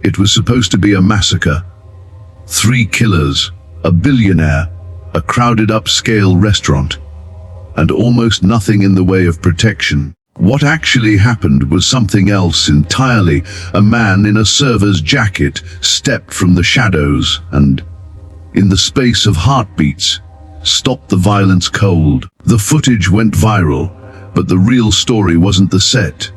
It was supposed to be a massacre. 3 killers, a billionaire, a crowded upscale restaurant, and almost nothing in the way of protection. What actually happened was something else entirely. A man in a server's jacket stepped from the shadows and, in the space of heartbeats, stopped the violence cold. The footage went viral, but the real story wasn't the set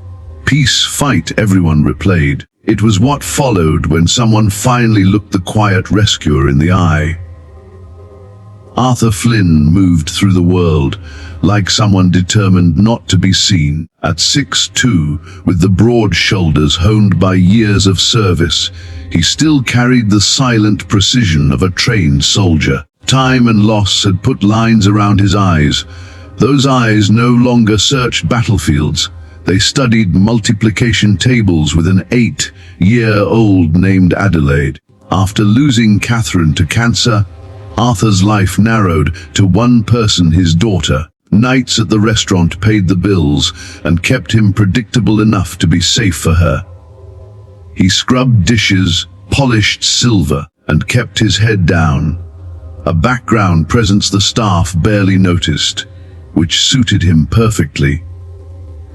piece fight everyone replayed. It was what followed when someone finally looked the quiet rescuer in the eye. Arthur Flynn moved through the world like someone determined not to be seen. At 6'2", with the broad shoulders honed by years of service, he still carried the silent precision of a trained soldier. Time and loss had put lines around his eyes. Those eyes no longer searched battlefields. They studied multiplication tables with an 8-year-old named Adelaide. After losing Catherine to cancer, Arthur's life narrowed to one person, his daughter. Nights at the restaurant paid the bills and kept him predictable enough to be safe for her. He scrubbed dishes, polished silver, and kept his head down, a background presence the staff barely noticed, which suited him perfectly.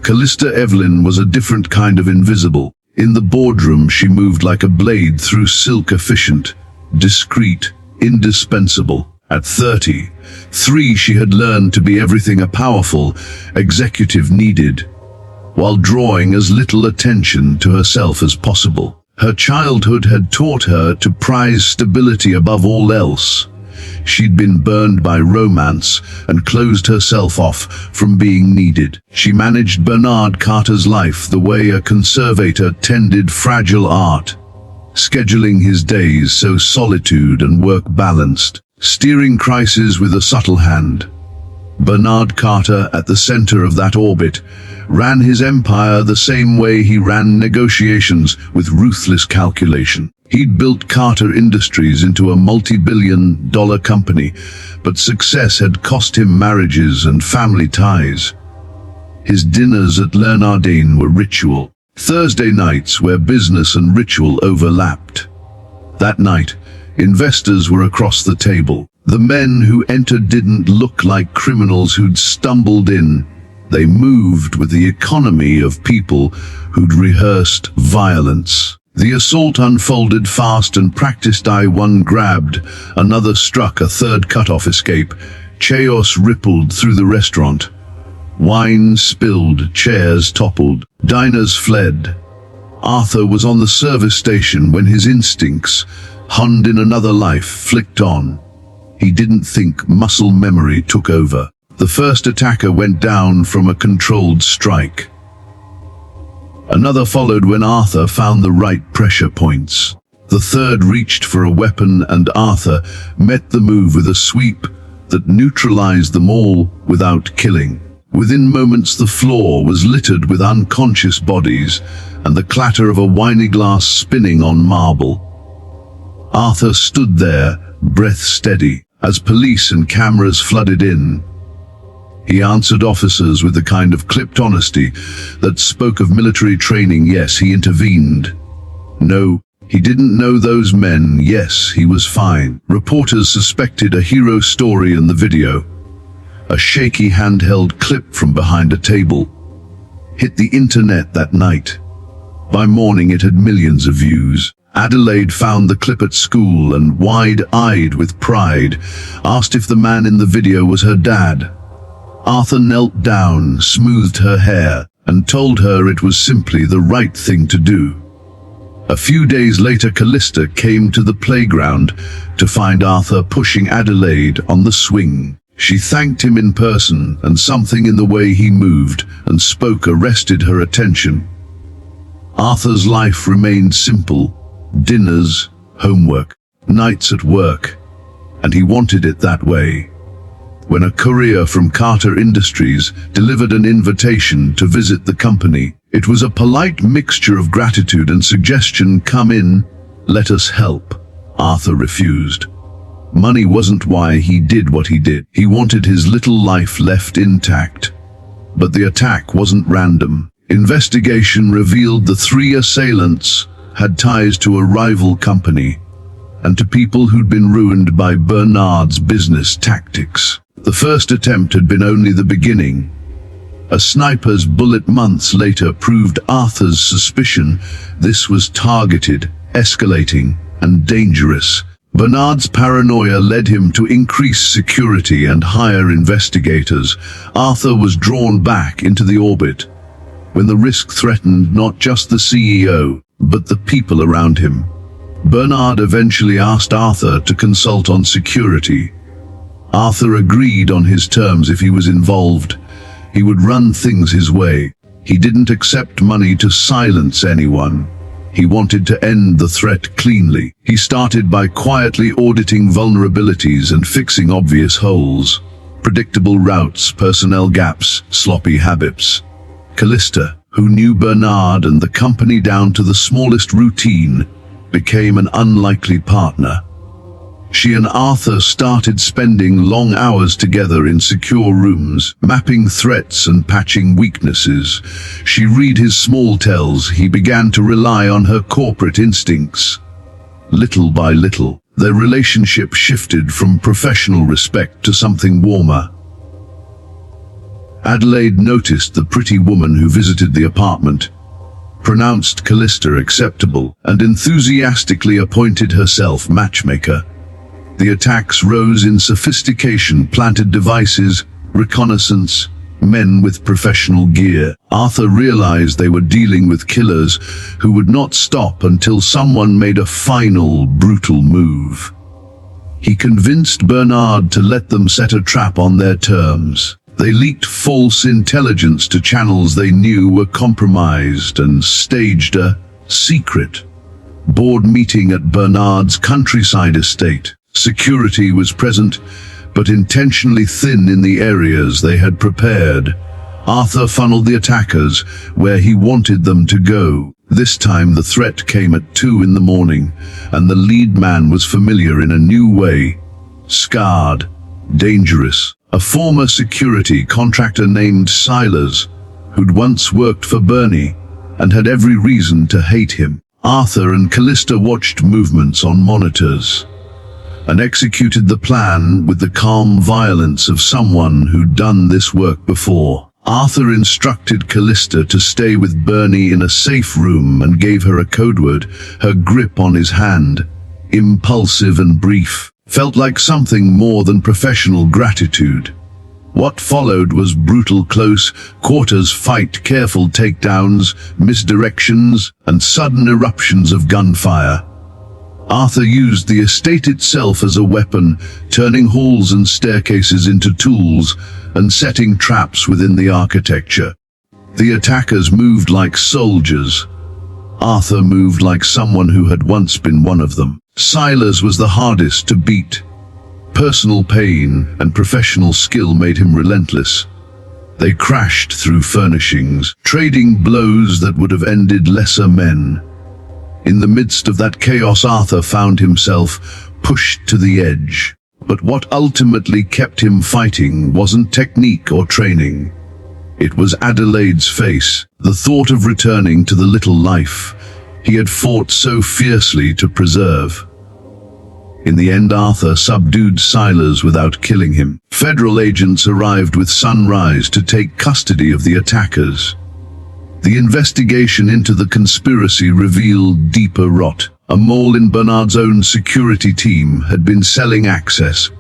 Callista Evelyn was a different kind of invisible. In the boardroom, she moved like a blade through silk, efficient, discreet, indispensable. At 33, she had learned to be everything a powerful executive needed, while drawing as little attention to herself as possible. Her childhood had taught her to prize stability above all else. She'd been burned by romance and closed herself off from being needed. She managed Bernard Carter's life the way a conservator tended fragile art, scheduling his days so solitude and work balanced, steering crises with a subtle hand. Bernard Carter, at the center of that orbit, ran his empire the same way he ran negotiations, with ruthless calculation. He'd built Carter Industries into a multi-billion-dollar company, but success had cost him marriages and family ties. His dinners at Lernardine were ritual, Thursday nights where business and ritual overlapped. That night, investors were across the table. The men who entered didn't look like criminals who'd stumbled in. They moved with the economy of people who'd rehearsed violence. The assault unfolded fast and practiced. One grabbed, another struck, a third cut off escape. Chaos rippled through the restaurant. Wine spilled, chairs toppled, diners fled. Arthur was on the service station when his instincts, honed in another life, flicked on. He didn't think. Muscle memory took over. The first attacker went down from a controlled strike. Another followed when Arthur found the right pressure points. The third reached for a weapon, and Arthur met the move with a sweep that neutralized them all without killing. Within moments, the floor was littered with unconscious bodies and the clatter of a wine glass spinning on marble. Arthur stood there, breath steady, as police and cameras flooded in. He answered officers with the kind of clipped honesty that spoke of military training. Yes, he intervened. No, he didn't know those men. Yes, he was fine. Reporters suspected a hero story in the video. A shaky handheld clip from behind a table hit the internet that night. By morning, it had millions of views. Adelaide found the clip at school and, wide-eyed with pride, asked if the man in the video was her dad. Arthur knelt down, smoothed her hair, and told her it was simply the right thing to do. A few days later, Callista came to the playground to find Arthur pushing Adelaide on the swing. She thanked him in person, and something in the way he moved and spoke arrested her attention. Arthur's life remained simple: dinners, homework, nights at work, and he wanted it that way. When a courier from Carter Industries delivered an invitation to visit the company, it was a polite mixture of gratitude and suggestion. "Come in, let us help." Arthur refused. Money wasn't why he did what he did. He wanted his little life left intact. But the attack wasn't random. Investigation revealed the 3 assailants had ties to a rival company and to people who'd been ruined by Bernard's business tactics. The first attempt had been only the beginning. A sniper's bullet months later proved Arthur's suspicion. This was targeted, escalating, and dangerous. Bernard's paranoia led him to increase security and hire investigators. Arthur was drawn back into the orbit when the risk threatened not just the CEO, but the people around him. Bernard eventually asked Arthur to consult on security. Arthur agreed on his terms. If he was involved, he would run things his way. He didn't accept money to silence anyone. He wanted to end the threat cleanly. He started by quietly auditing vulnerabilities and fixing obvious holes. Predictable routes, personnel gaps, sloppy habits. Callista, who knew Bernard and the company down to the smallest routine, became an unlikely partner. She and Arthur started spending long hours together in secure rooms, mapping threats and patching weaknesses. She read his small tells. He began to rely on her corporate instincts. Little by little, their relationship shifted from professional respect to something warmer. Adelaide noticed the pretty woman who visited the apartment, pronounced Callista acceptable, and enthusiastically appointed herself matchmaker. The attacks rose in sophistication: planted devices, reconnaissance, men with professional gear. Arthur realized they were dealing with killers who would not stop until someone made a final, brutal move. He convinced Bernard to let them set a trap on their terms. They leaked false intelligence to channels they knew were compromised and staged a secret board meeting at Bernard's countryside estate. Security was present, but intentionally thin in the areas they had prepared. Arthur funneled the attackers where he wanted them to go. This time the threat came at 2 in the morning, and the lead man was familiar in a new way. Scarred, dangerous. A former security contractor named Silas, who'd once worked for Bernie and had every reason to hate him. Arthur and Callista watched movements on monitors and executed the plan with the calm violence of someone who'd done this work before. Arthur instructed Callista to stay with Bernie in a safe room and gave her a code word. Her grip on his hand, impulsive and brief, felt like something more than professional gratitude. What followed was brutal close quarters fight, careful takedowns, misdirections, and sudden eruptions of gunfire. Arthur used the estate itself as a weapon, turning halls and staircases into tools and setting traps within the architecture. The attackers moved like soldiers. Arthur moved like someone who had once been one of them. Silas was the hardest to beat. Personal pain and professional skill made him relentless. They crashed through furnishings, trading blows that would have ended lesser men. In the midst of that chaos, Arthur found himself pushed to the edge. But what ultimately kept him fighting wasn't technique or training. It was Adelaide's face, the thought of returning to the little life he had fought so fiercely to preserve. In the end, Arthur subdued Silas without killing him. Federal agents arrived with sunrise to take custody of the attackers. The investigation into the conspiracy revealed deeper rot. A mole in Bernard's own security team had been selling access.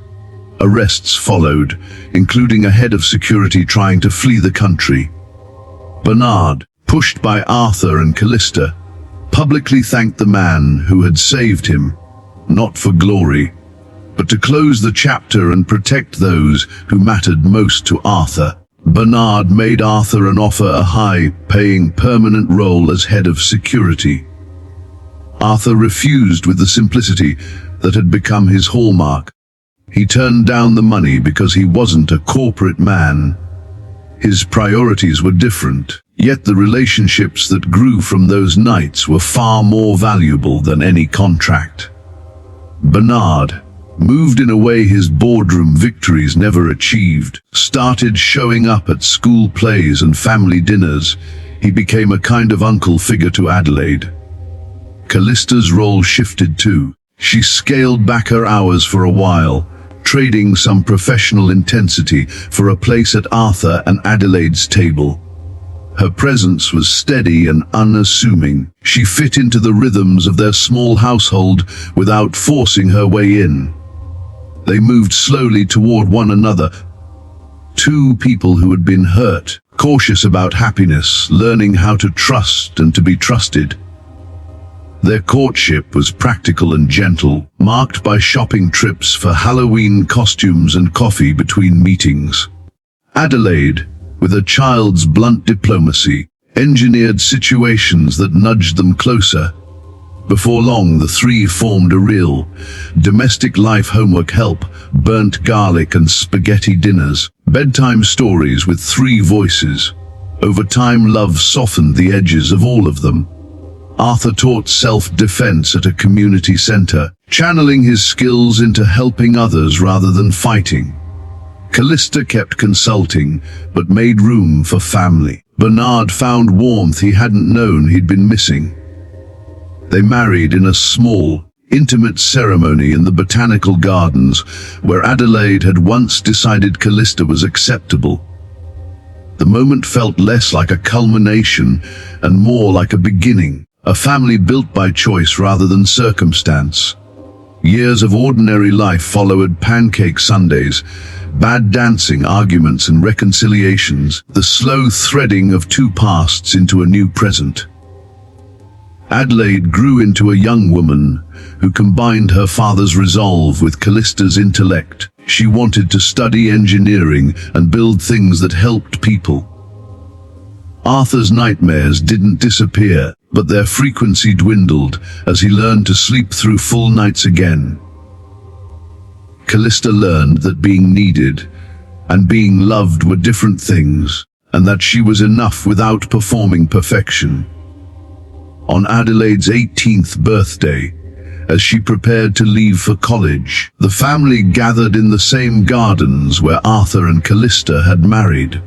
Arrests followed, including a head of security trying to flee the country. Bernard, pushed by Arthur and Callista, publicly thanked the man who had saved him, not for glory, but to close the chapter and protect those who mattered most to Arthur. Bernard made Arthur an offer, a high-paying permanent role as head of security. Arthur refused with the simplicity that had become his hallmark. He turned down the money because he wasn't a corporate man. His priorities were different, yet the relationships that grew from those nights were far more valuable than any contract. Bernard, moved in a way his boardroom victories never achieved, started showing up at school plays and family dinners. He became a kind of uncle figure to Adelaide. Callista's role shifted too. She scaled back her hours for a while, trading some professional intensity for a place at Arthur and Adelaide's table. Her presence was steady and unassuming. She fit into the rhythms of their small household without forcing her way in. They moved slowly toward one another, two people who had been hurt, cautious about happiness, learning how to trust and to be trusted. Their courtship was practical and gentle, marked by shopping trips for Halloween costumes and coffee between meetings. Adelaide, with a child's blunt diplomacy, engineered situations that nudged them closer. Before long, the three formed a real domestic life homework help, burnt garlic and spaghetti dinners, bedtime stories with three voices. Over time, love softened the edges of all of them. Arthur taught self-defense at a community center, channeling his skills into helping others rather than fighting. Callista kept consulting, but made room for family. Bernard found warmth he hadn't known he'd been missing. They married in a small, intimate ceremony in the botanical gardens, where Adelaide had once decided Callista was acceptable. The moment felt less like a culmination and more like a beginning, a family built by choice rather than circumstance. Years of ordinary life followed: pancake Sundays, bad dancing, arguments and reconciliations, the slow threading of two pasts into a new present. Adelaide grew into a young woman who combined her father's resolve with Callista's intellect. She wanted to study engineering and build things that helped people. Arthur's nightmares didn't disappear, but their frequency dwindled as he learned to sleep through full nights again. Callista learned that being needed and being loved were different things, and that she was enough without performing perfection. On Adelaide's 18th birthday, as she prepared to leave for college, the family gathered in the same gardens where Arthur and Callista had married.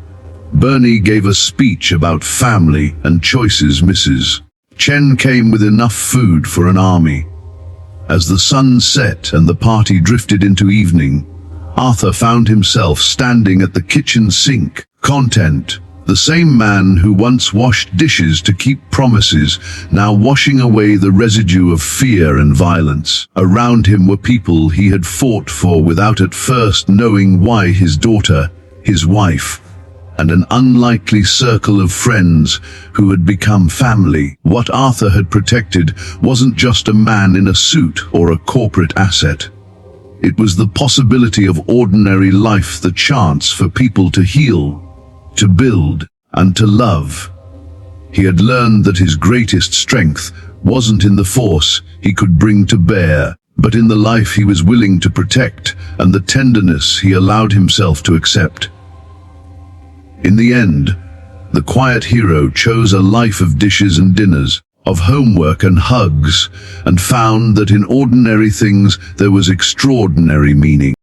Bernie gave a speech about family and choices. Mrs. Chen came with enough food for an army. As the sun set and the party drifted into evening, Arthur found himself standing at the kitchen sink, content. The same man who once washed dishes to keep promises, now washing away the residue of fear and violence. Around him were people he had fought for without at first knowing why: his daughter, his wife, and an unlikely circle of friends who had become family. What Arthur had protected wasn't just a man in a suit or a corporate asset. It was the possibility of ordinary life, the chance for people to heal, to build, and to love. He had learned that his greatest strength wasn't in the force he could bring to bear, but in the life he was willing to protect and the tenderness he allowed himself to accept. In the end, the quiet hero chose a life of dishes and dinners, of homework and hugs, and found that in ordinary things there was extraordinary meaning.